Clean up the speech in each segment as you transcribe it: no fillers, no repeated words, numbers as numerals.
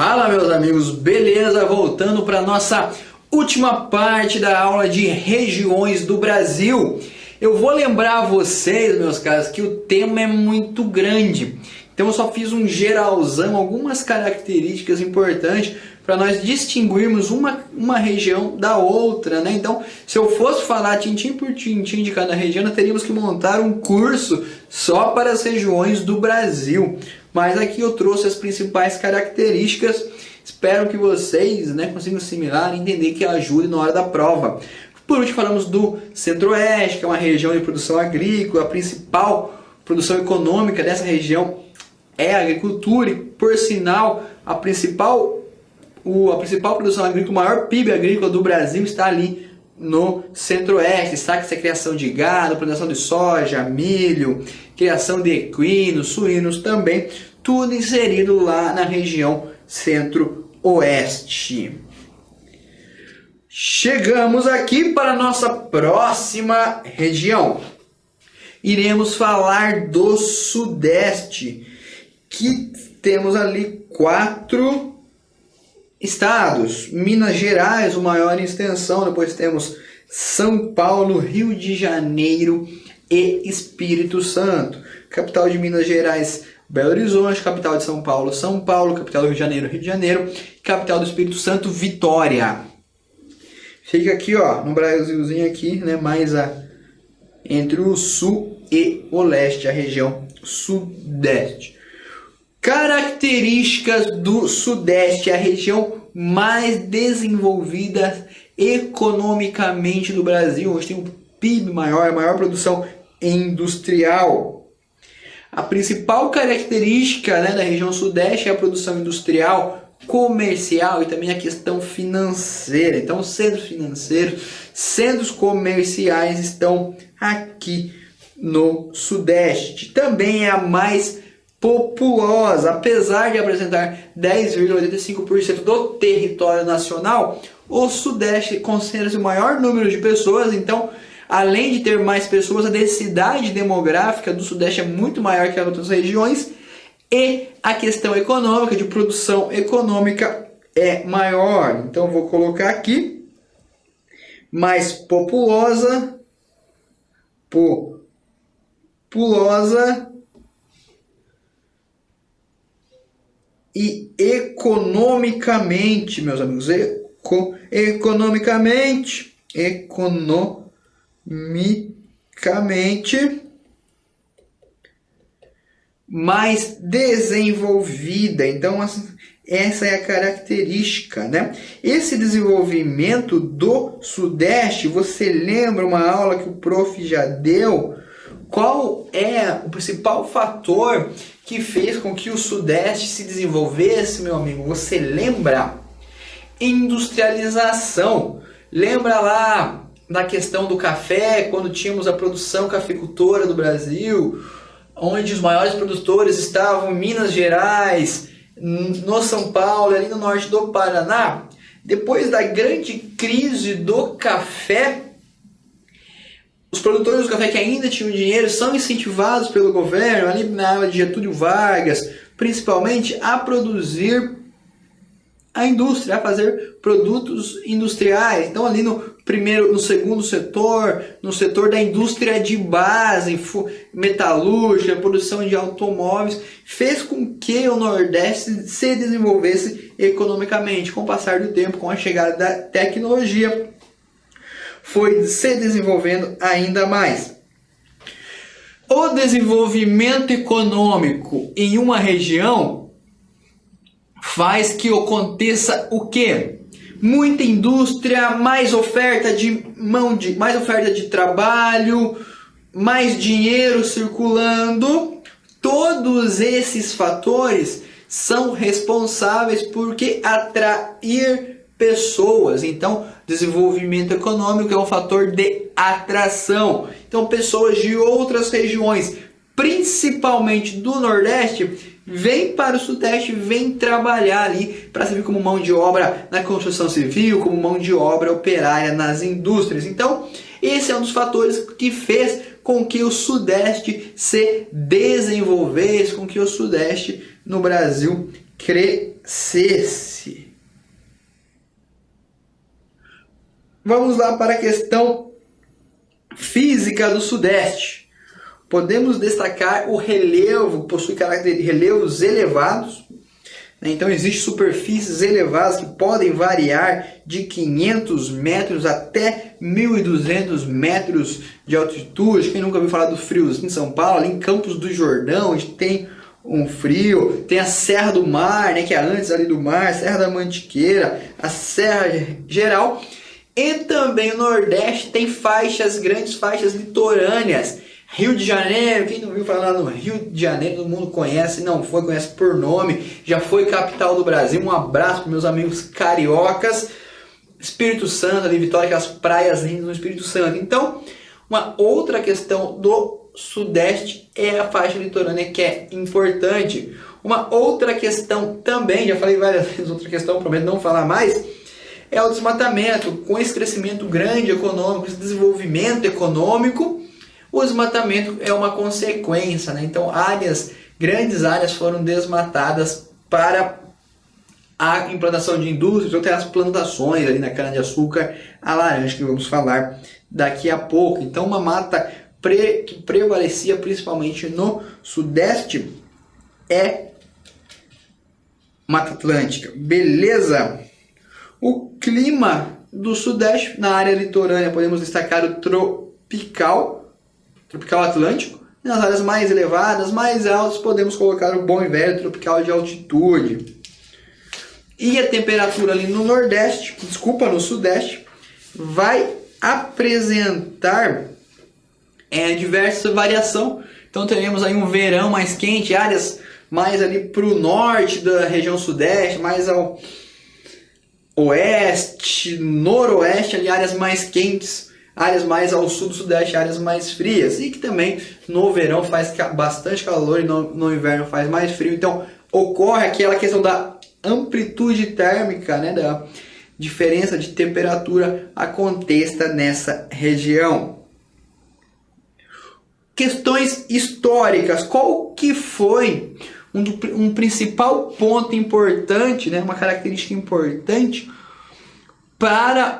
Fala, meus amigos, beleza? Voltando para nossa última parte da aula de regiões do Brasil. Eu vou lembrar vocês, meus caros, que o tema é muito grande. Então eu só fiz um geralzão, algumas características importantes para nós distinguirmos uma região da outra, né? Então, se eu fosse falar tintim por tintim de cada região, nós teríamos que montar um curso só para as regiões do Brasil. Mas aqui eu trouxe as principais características. Espero que vocês, consigam assimilar e entender que ajude na hora da prova. Por último, falamos do Centro-Oeste, que é uma região de produção agrícola. A principal produção econômica dessa região é a agricultura e, por sinal, a principal produção agrícola, o maior PIB agrícola do Brasil está ali no Centro-Oeste. Destaca-se a criação de gado, plantação de soja, milho, criação de equinos, suínos também, tudo inserido lá na região Centro-Oeste. Chegamos aqui para a nossa próxima região. Iremos falar do Sudeste, que temos ali 4 estados. Minas Gerais, o maior em extensão, depois temos São Paulo, Rio de Janeiro e Espírito Santo. Capital de Minas Gerais, Belo Horizonte. Capital de São Paulo, São Paulo. Capital do Rio de Janeiro. Capital do Espírito Santo, Vitória. Fica aqui, ó, no Brasilzinho aqui, mais entre o sul e o leste, a região Sudeste. Características do Sudeste, a região mais desenvolvida economicamente do Brasil, onde tem um PIB maior, a maior produção industrial. A principal característica da região Sudeste é a produção industrial, comercial e também a questão financeira. Então, centros financeiros, centros comerciais estão aqui no Sudeste. Também é a mais populosa, apesar de apresentar 10,85% do território nacional, o Sudeste concentra-se o maior número de pessoas. Então, além de ter mais pessoas, a densidade demográfica do Sudeste é muito maior que as outras regiões e a questão econômica, de produção econômica, é maior. Então, vou colocar aqui mais populosa e economicamente, meus amigos, economicamente mais desenvolvida. Então, essa é a característica, Esse desenvolvimento do Sudeste, você lembra uma aula que o prof já deu? Qual é o principal fator que fez com que o Sudeste se desenvolvesse, meu amigo? Você lembra? Industrialização. Lembra lá da questão do café, quando tínhamos a produção cafeicultora do Brasil, onde os maiores produtores estavam em Minas Gerais, no São Paulo, ali no norte do Paraná. Depois da grande crise do café, os produtores do café que ainda tinham dinheiro são incentivados pelo governo, ali na área de Getúlio Vargas, principalmente a produzir a indústria, a fazer produtos industriais. Então ali no segundo setor, no setor da indústria de base, metalúrgica, produção de automóveis, fez com que o Nordeste se desenvolvesse economicamente. Com o passar do tempo, com a chegada da tecnologia, foi se desenvolvendo ainda mais. O desenvolvimento econômico em uma região faz que aconteça o quê? Muita indústria, mais oferta de trabalho, mais dinheiro circulando. Todos esses fatores são responsáveis por atrair pessoas. Então, desenvolvimento econômico é um fator de atração. Então, pessoas de outras regiões, principalmente do Nordeste, vêm para o Sudeste, vêm trabalhar ali para servir como mão de obra na construção civil, como mão de obra operária nas indústrias. Então, esse é um dos fatores que fez com que o Sudeste se desenvolvesse, com que o Sudeste no Brasil crescesse. Vamos lá para a questão física do Sudeste. Podemos destacar o relevo, possui relevos elevados. Então, existem superfícies elevadas que podem variar de 500 metros até 1.200 metros de altitude. Quem nunca ouviu falar do friozinho em São Paulo, ali em Campos do Jordão, a gente tem um frio. Tem a Serra do Mar, né, que é antes ali do mar, Serra da Mantiqueira, a Serra Geral. E também o Nordeste tem grandes faixas litorâneas. Rio de Janeiro, quem não viu falar no Rio de Janeiro, todo mundo conhece, não foi, conhece por nome, já foi capital do Brasil. Um abraço para meus amigos cariocas. Espírito Santo, ali Vitória, aquelas praias lindas no Espírito Santo. Então, uma outra questão do Sudeste é a faixa litorânea, que é importante. Uma outra questão também, já falei várias vezes, outra questão, prometo não falar mais, é o desmatamento. Com esse crescimento grande econômico, esse desenvolvimento econômico, o desmatamento é uma consequência, né? Então, grandes áreas foram desmatadas para a implantação de indústrias, ou até as plantações ali na cana-de-açúcar, a laranja, que vamos falar daqui a pouco. Então, uma mata que prevalecia principalmente no Sudeste é Mata Atlântica. Beleza? O clima do Sudeste, na área litorânea, podemos destacar o tropical Atlântico. E nas áreas mais elevadas, mais altas, podemos colocar o bom e velho tropical de altitude. E a temperatura ali no Sudeste, vai apresentar diversa variação. Então teremos aí um verão mais quente, áreas mais ali para o norte da região Sudeste, mais ao oeste, noroeste, ali áreas mais quentes, áreas mais ao sul do Sudeste, áreas mais frias, e que também no verão faz bastante calor e no inverno faz mais frio. Então ocorre aquela questão da amplitude térmica, né, da diferença de temperatura aconteça nessa região. Questões históricas. Qual que foi um principal ponto importante, né, uma característica importante para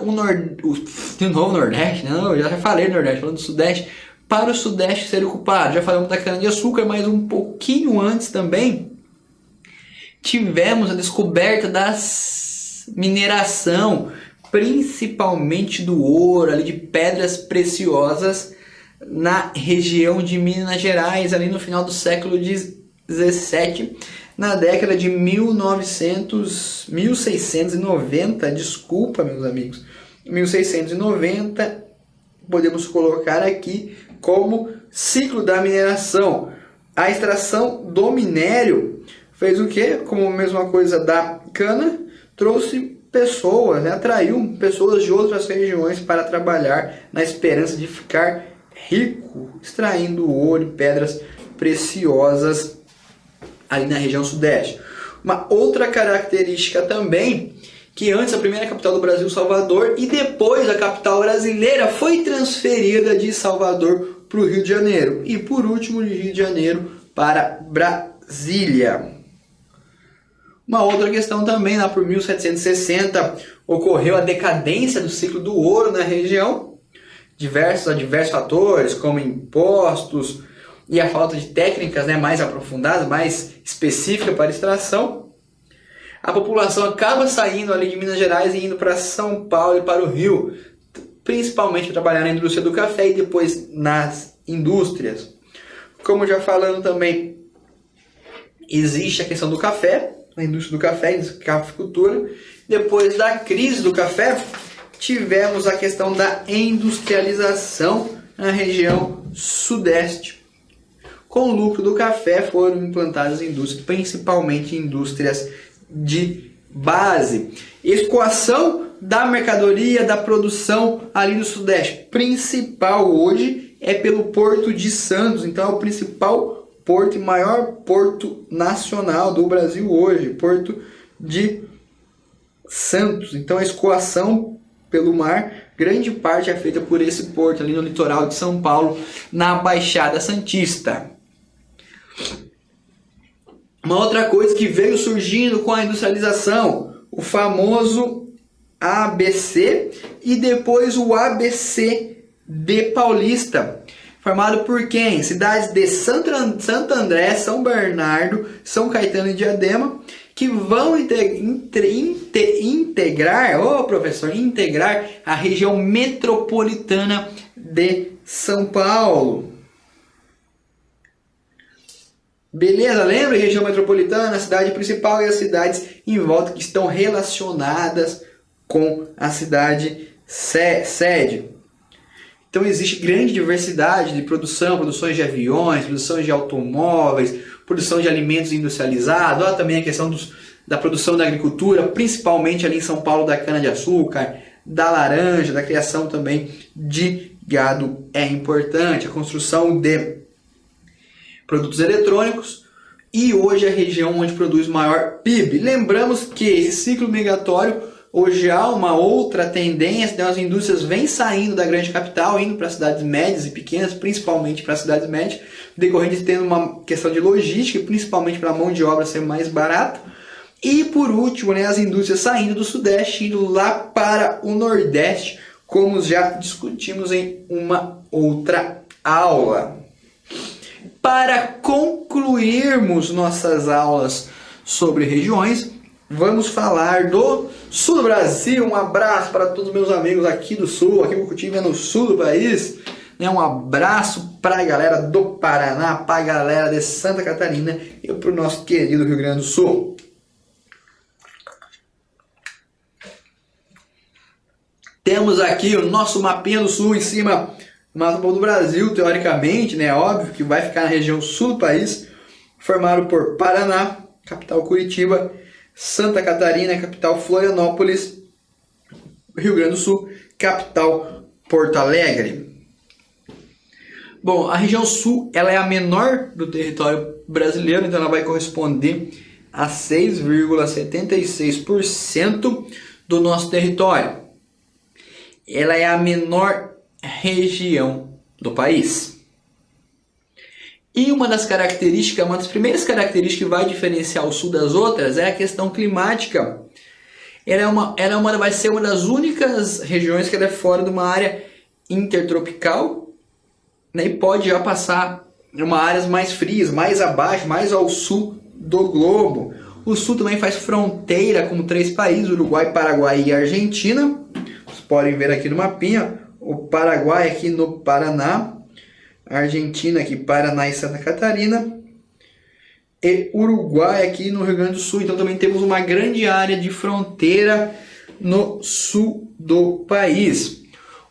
de novo Nordeste, né? Eu já falei do Nordeste, falando do Sudeste, para o Sudeste ser ocupado. Já falamos da cana-de-açúcar, mas um pouquinho antes também tivemos a descoberta da mineração, principalmente do ouro, ali de pedras preciosas, na região de Minas Gerais, ali no final do século XVII, na década de 1690, desculpa, meus amigos, 1690, podemos colocar aqui como ciclo da mineração. A extração do minério fez o quê? Como a mesma coisa da cana, trouxe pessoas, né? Atraiu pessoas de outras regiões para trabalhar na esperança de ficar rico, extraindo ouro e pedras preciosas ali na região Sudeste. Uma outra característica também, que antes a primeira capital do Brasil, Salvador, e depois a capital brasileira foi transferida de Salvador para o Rio de Janeiro. E por último, de Rio de Janeiro para Brasília. Uma outra questão também, lá por 1760, ocorreu a decadência do ciclo do ouro na região. Diversos fatores, como impostos e a falta de técnicas, né, mais aprofundadas, mais específicas para extração. A população acaba saindo ali de Minas Gerais e indo para São Paulo e para o Rio, principalmente para trabalhar na indústria do café e depois nas indústrias. Como já falando também, existe a questão do café, a indústria do café, a cafeicultura. Depois da crise do café, tivemos a questão da industrialização na região Sudeste. Com o lucro do café foram implantadas indústrias, principalmente indústrias de base. Escoação da mercadoria, da produção ali no Sudeste. Principal hoje é pelo Porto de Santos. Então é o principal porto e maior porto nacional do Brasil hoje. Porto de Santos. Então a escoação pelo mar, grande parte é feita por esse porto ali no litoral de São Paulo, na Baixada Santista. Uma outra coisa que veio surgindo com a industrialização, o famoso ABC e depois o ABCD paulista, formado por quem? Cidades de Santo André, São Bernardo, São Caetano e Diadema, que vão integrar a região metropolitana de São Paulo. Beleza? Lembra? Região metropolitana, a cidade principal e as cidades em volta que estão relacionadas com a cidade sede. Então existe grande diversidade de produções de aviões, produções de automóveis, produção de alimentos industrializados, olha também a questão da produção da agricultura, principalmente ali em São Paulo, da cana-de-açúcar, da laranja, da criação também de gado é importante, a construção de produtos eletrônicos e hoje a região onde produz maior PIB. Lembramos que esse ciclo migratório hoje há uma outra tendência, então as indústrias vêm saindo da grande capital, indo para cidades médias e pequenas, principalmente para cidades médias, decorrente de tendo uma questão de logística, principalmente para a mão de obra ser mais barata. E por último, as indústrias saindo do Sudeste, indo lá para o Nordeste, como já discutimos em uma outra aula. Para concluirmos nossas aulas sobre regiões, vamos falar do Sul do Brasil. Um abraço para todos os meus amigos aqui do Sul, aqui em Mucutinga, no sul do país. Um abraço para a galera do Paraná, para a galera de Santa Catarina e para o nosso querido Rio Grande do Sul. Temos aqui o nosso mapinha do Sul em cima, o mapa do Brasil, teoricamente, óbvio que vai ficar na região sul do país, formado por Paraná, capital Curitiba, Santa Catarina, capital Florianópolis, Rio Grande do Sul, capital Porto Alegre. Bom, a região sul ela é a menor do território brasileiro, então ela vai corresponder a 6,76% do nosso território. Ela é a menor região do país. E uma das primeiras características que vai diferenciar o sul das outras é a questão climática. Vai ser uma das únicas regiões que ela é fora de uma área intertropical, e pode já passar em áreas mais frias, mais abaixo, mais ao sul do globo. O sul também faz fronteira com 3 países, Uruguai, Paraguai e Argentina. Vocês podem ver aqui no mapinha, o Paraguai aqui no Paraná, a Argentina aqui, Paraná e Santa Catarina, e Uruguai aqui no Rio Grande do Sul. Então também temos uma grande área de fronteira no sul do país.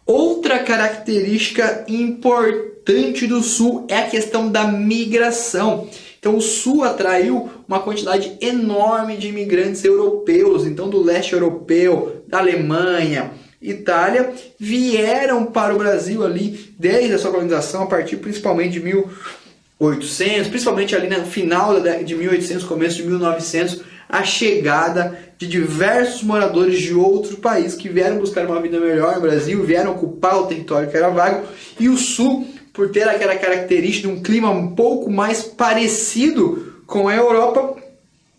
Outra característica importante do sul é a questão da migração. Então o sul atraiu uma quantidade enorme de imigrantes europeus, então do leste europeu, da Alemanha, Itália, vieram para o Brasil ali desde a sua colonização, a partir principalmente de 1800, principalmente ali no final de 1800, começo de 1900, a chegada de diversos moradores de outros países que vieram buscar uma vida melhor no Brasil, vieram ocupar o território que era vago, e o sul, por ter aquela característica de um clima um pouco mais parecido com a Europa,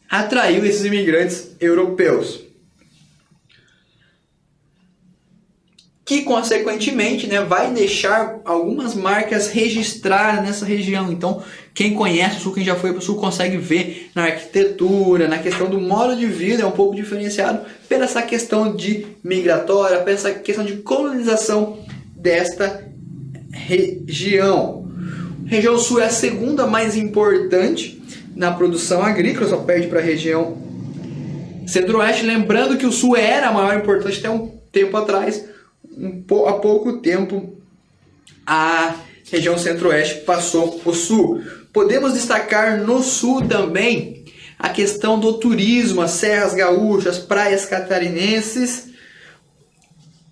atraiu esses imigrantes europeus. Que consequentemente vai deixar algumas marcas registradas nessa região. Então, quem conhece o sul, quem já foi para o sul, consegue ver na arquitetura, na questão do modo de vida, é um pouco diferenciado pela essa questão de migratória, pela essa questão de colonização desta região. A região sul é a segunda mais importante na produção agrícola, só perde para a região centro-oeste. Lembrando que o sul era a maior importância até um tempo atrás. Há pouco tempo a região centro-oeste passou o sul. Podemos destacar no sul também a questão do turismo, as serras gaúchas, praias catarinenses,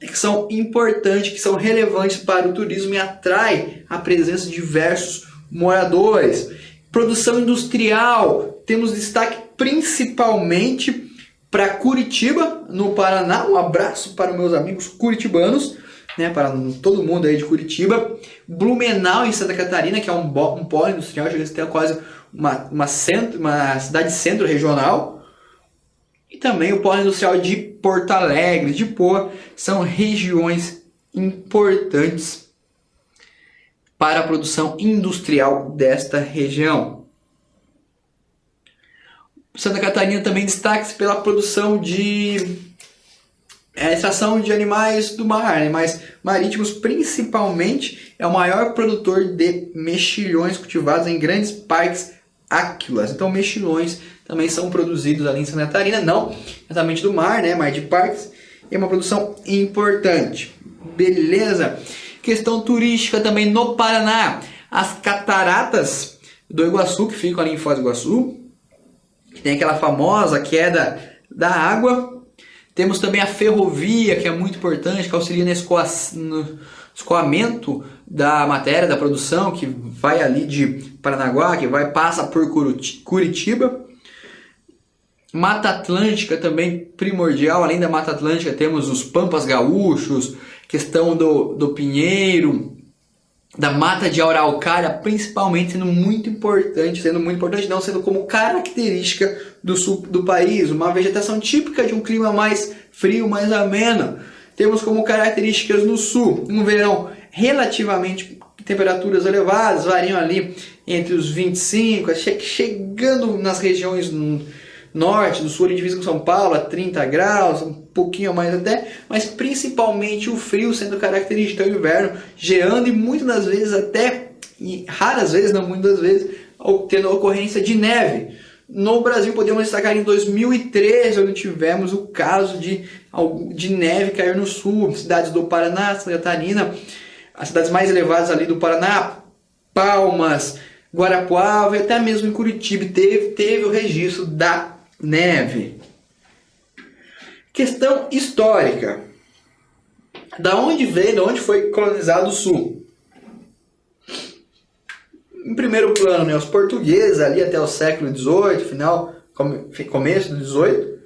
que são importantes, que são relevantes para o turismo e atrai a presença de diversos moradores. Produção industrial, temos destaque principalmente para Curitiba, no Paraná. Um abraço para os meus amigos curitibanos. né, para todo mundo aí de Curitiba. Blumenau, em Santa Catarina, que é um polo industrial, chega a ter quase uma cidade centro regional. E também o polo industrial de Porto Alegre, de Poa, são regiões importantes para a produção industrial desta região. Santa Catarina também destaca-se pela produção de extração de animais do mar, animais marítimos, principalmente é o maior produtor de mexilhões cultivados em grandes parques aquícolas. Então, mexilhões também são produzidos ali em Santa Catarina, não exatamente do mar, né, mas de parques, é uma produção importante. Beleza? Questão turística também no Paraná. As cataratas do Iguaçu, que ficam ali em Foz do Iguaçu, que tem aquela famosa queda da água. Temos também a ferrovia, que é muito importante, que auxilia no escoamento da matéria, da produção, que vai ali de Paranaguá, que passa por Curitiba. Mata Atlântica também primordial. Além da Mata Atlântica, temos os Pampas Gaúchos, questão do Pinheiro, da Mata de Araucária, principalmente sendo muito importante, sendo como característica do sul do país, uma vegetação típica de um clima mais frio, mais ameno. Temos como características no sul, um verão relativamente temperaturas elevadas, variam ali entre os 25, chegando nas regiões norte, do sul, ali divisa com São Paulo, a 30 graus, um pouquinho mais até, mas principalmente o frio sendo característico do inverno, geando e muitas das vezes até, e raras vezes, não muitas vezes, tendo a ocorrência de neve. No Brasil podemos destacar em 2013, onde tivemos o caso de neve cair no sul, cidades do Paraná, Santa Catarina, as cidades mais elevadas ali do Paraná, Palmas, Guarapuava e até mesmo em Curitiba teve o registro da neve. Questão histórica. Da onde foi colonizado o sul? Em primeiro plano, né, os portugueses ali até o século XVIII, começo do XVIII.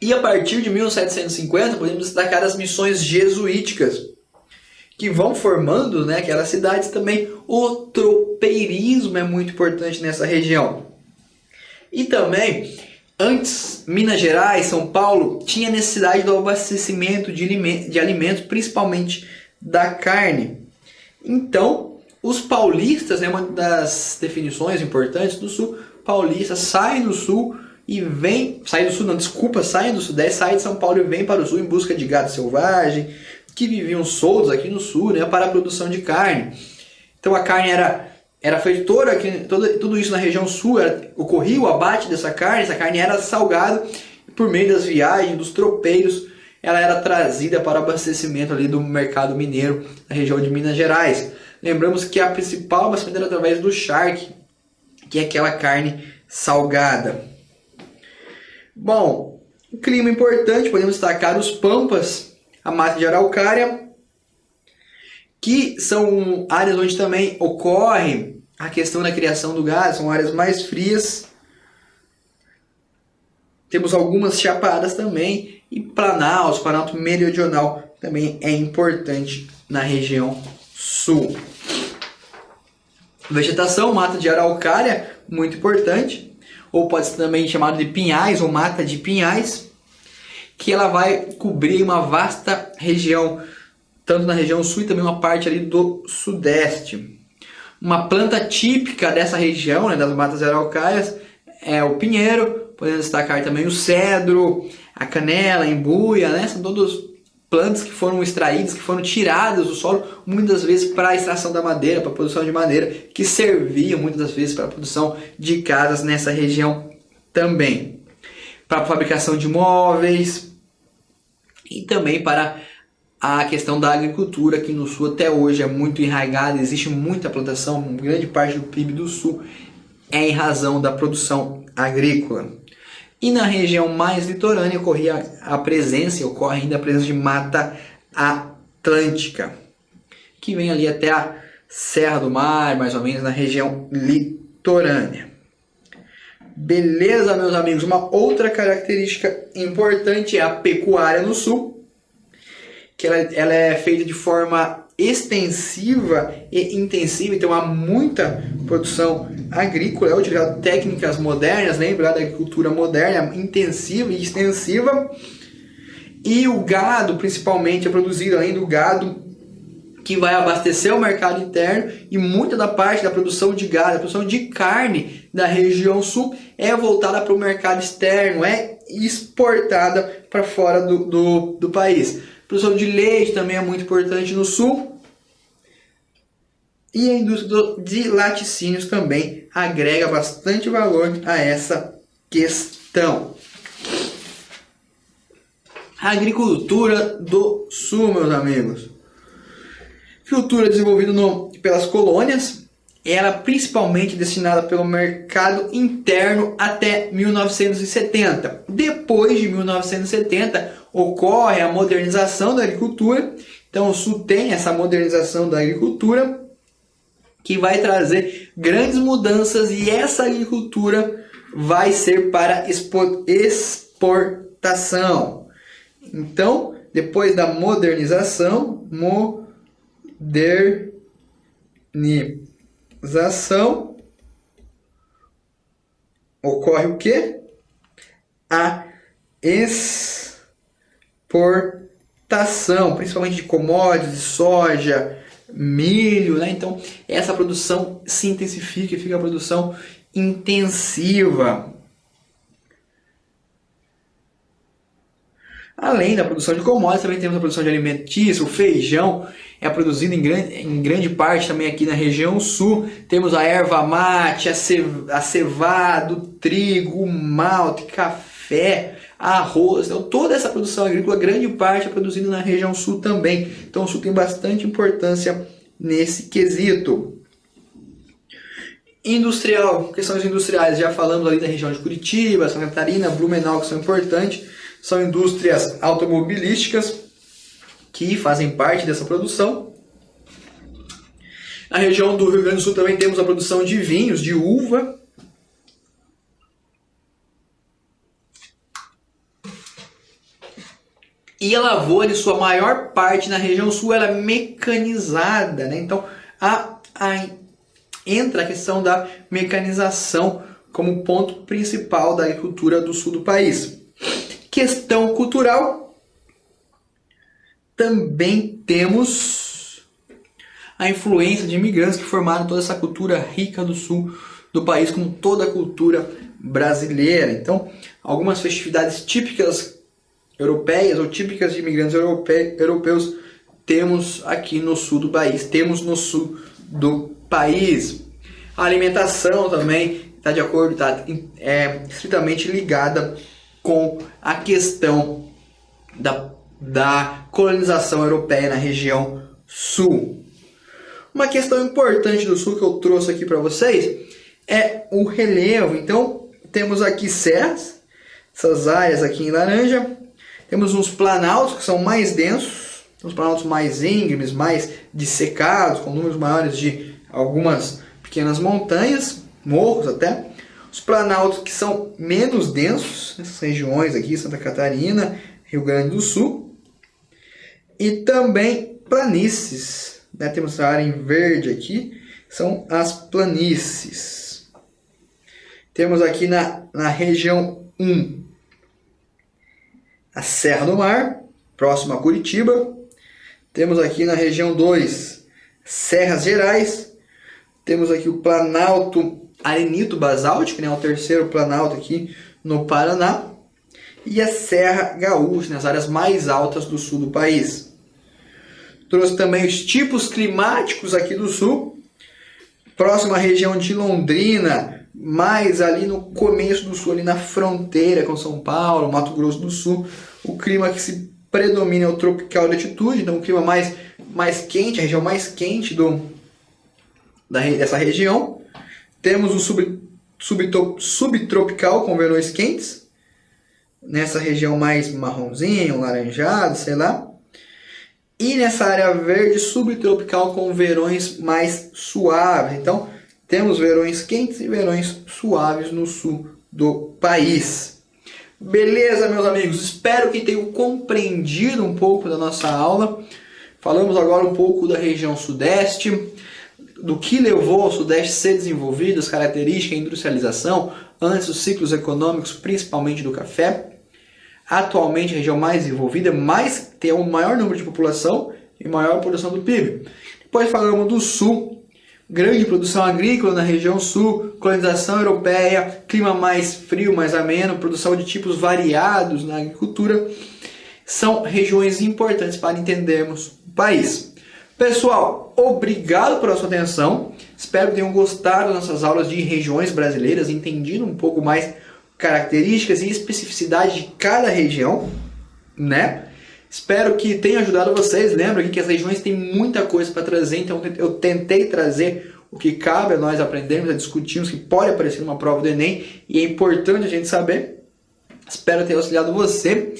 E a partir de 1750 podemos destacar as missões jesuíticas, que vão formando, né, aquelas cidades também. O tropeirismo é muito importante nessa região. E também, antes, Minas Gerais, São Paulo, tinha necessidade do abastecimento de alimentos, principalmente da carne. Então, os paulistas, né, uma das definições importantes do sul, paulistas saem do sul e saem do sudeste, saem de São Paulo e vêm para o sul em busca de gado selvagem, que viviam soltos aqui no sul, né, para a produção de carne. Então a carne era feitora, tudo isso na região sul, ocorria o abate dessa carne, essa carne era salgada, e por meio das viagens, dos tropeiros, ela era trazida para o abastecimento ali do mercado mineiro na região de Minas Gerais. Lembramos que a principal abastecimento era através do charque, que é aquela carne salgada. Bom, um clima importante, podemos destacar os Pampas, a Mata de Araucária, que são áreas onde também ocorre a questão da criação do gado, são áreas mais frias. Temos algumas chapadas também, e Planalto Meridional também é importante na região sul. Vegetação, Mata de Araucária, muito importante, ou pode ser também chamado de pinhais ou mata de pinhais, que ela vai cobrir uma vasta região, tanto na região sul e também uma parte ali do sudeste. Uma planta típica dessa região, né, das matas araucárias, é o pinheiro, podemos destacar também o cedro, a canela, a embuia, né, são todas plantas que foram extraídas, que foram tiradas do solo, muitas vezes para a extração da madeira, para a produção de madeira, que serviam muitas das vezes para a produção de casas nessa região também. Para a fabricação de móveis e também para a questão da agricultura, que no sul até hoje é muito enraizada, existe muita plantação, grande parte do PIB do sul é em razão da produção agrícola. E na região mais litorânea ocorre ainda a presença de Mata Atlântica, que vem ali até a Serra do Mar, mais ou menos na região litorânea. Beleza, meus amigos? Uma outra característica importante é a pecuária no sul, que ela é feita de forma extensiva e intensiva, então há muita produção agrícola, é utilizado técnicas modernas, lembra da agricultura moderna, intensiva e extensiva, e o gado principalmente é produzido, além do gado que vai abastecer o mercado interno, e muita da parte da produção de gado, a produção de carne da região sul é voltada para o mercado externo, é exportada para fora do país. A produção de leite também é muito importante no sul. E a indústria de laticínios também agrega bastante valor a essa questão. A agricultura do sul, meus amigos. Agricultura desenvolvida pelas colônias, era principalmente destinada pelo mercado interno até 1970. Depois de 1970, ocorre a modernização da agricultura. Então, o sul tem essa modernização da agricultura, que vai trazer grandes mudanças, e essa agricultura vai ser para exportação. Então, depois da modernização, ocorre o quê? A exportação, principalmente de commodities, de soja, milho, né? Então essa produção se intensifica e fica a produção intensiva. Além da produção de commodities, também temos a produção de alimentícia. O feijão é produzido em grande parte também aqui na região sul. Temos a erva mate, a cevada, o trigo, o malte, café, arroz. Então toda essa produção agrícola, grande parte é produzida na região sul também. Então o sul tem bastante importância nesse quesito. Industrial, questões industriais, já falamos ali da região de Curitiba, Santa Catarina, Blumenau, que são importantes. São indústrias automobilísticas que fazem parte dessa produção. Na região do Rio Grande do Sul também temos a produção de vinhos, de uva. E a lavoura, em sua maior parte na região sul, ela é mecanizada, né? Então, entra a questão da mecanização como ponto principal da agricultura do sul do país. Questão cultural, também temos a influência de imigrantes que formaram toda essa cultura rica do sul do país, como toda a cultura brasileira. Então, algumas festividades típicas europeias ou típicas de imigrantes europeus temos aqui no sul do país. A alimentação também está de acordo, é estritamente ligada com a questão da colonização europeia na região sul. Uma questão importante do sul que eu trouxe aqui para vocês é o relevo. Então, temos aqui serras, essas áreas aqui em laranja. Temos uns planaltos que são mais densos, uns planaltos mais íngremes, mais dissecados, com números maiores de algumas pequenas montanhas, morros até. Os planaltos que são menos densos, essas regiões aqui, Santa Catarina, Rio Grande do Sul. E também planícies, né? Temos essa área em verde aqui, são as planícies. Temos aqui na região 1, a Serra do Mar, próximo a Curitiba. Temos aqui na região 2, Serras Gerais. Temos aqui o Planalto Arenito-Basáltico, né, o terceiro planalto aqui no Paraná, e a Serra Gaúcha, nas áreas mais altas do sul do país. Trouxe também os tipos climáticos aqui do sul, próximo à região de Londrina, mais ali no começo do sul, ali na fronteira com São Paulo, Mato Grosso do Sul. O clima que se predomina é o tropical de altitude, então o clima mais quente, a região mais quente dessa região. Temos o subtropical com verões quentes, nessa região mais marronzinho, laranjado, sei lá. E nessa área verde, subtropical com verões mais suaves. Então, temos verões quentes e verões suaves no sul do país. Beleza, meus amigos? Espero que tenham compreendido um pouco da nossa aula. Falamos agora um pouco da região sudeste, do que levou ao sudeste a ser desenvolvido, as características, a industrialização, antes dos ciclos econômicos, principalmente do café. Atualmente a região mais desenvolvida, mas tem um maior número de população e maior produção do PIB. Depois falamos do sul, grande produção agrícola na região sul, colonização europeia, clima mais frio, mais ameno, produção de tipos variados na agricultura. São regiões importantes para entendermos o país. Pessoal, obrigado pela sua atenção. Espero que tenham gostado das nossas aulas de regiões brasileiras, entendido um pouco mais características e especificidade de cada região, né? Espero que tenha ajudado vocês. Lembra que as regiões têm muita coisa para trazer, então eu tentei trazer o que cabe a nós aprendermos, a discutirmos, que pode aparecer numa prova do Enem, e é importante a gente saber. Espero ter auxiliado você.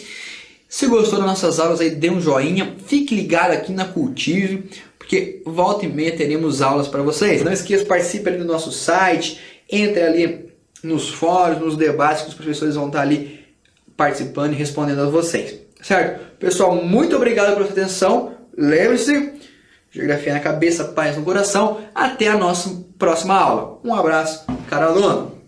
Se gostou das nossas aulas, aí dê um joinha, fique ligado aqui na Cultive, porque volta e meia teremos aulas para vocês. Não esqueça, participe ali do nosso site, entre ali nos fóruns, nos debates, que os professores vão estar ali participando e respondendo a vocês. Certo? Pessoal, muito obrigado pela sua atenção. Lembre-se, geografia na cabeça, paz no coração. Até a nossa próxima aula. Um abraço, caro aluno.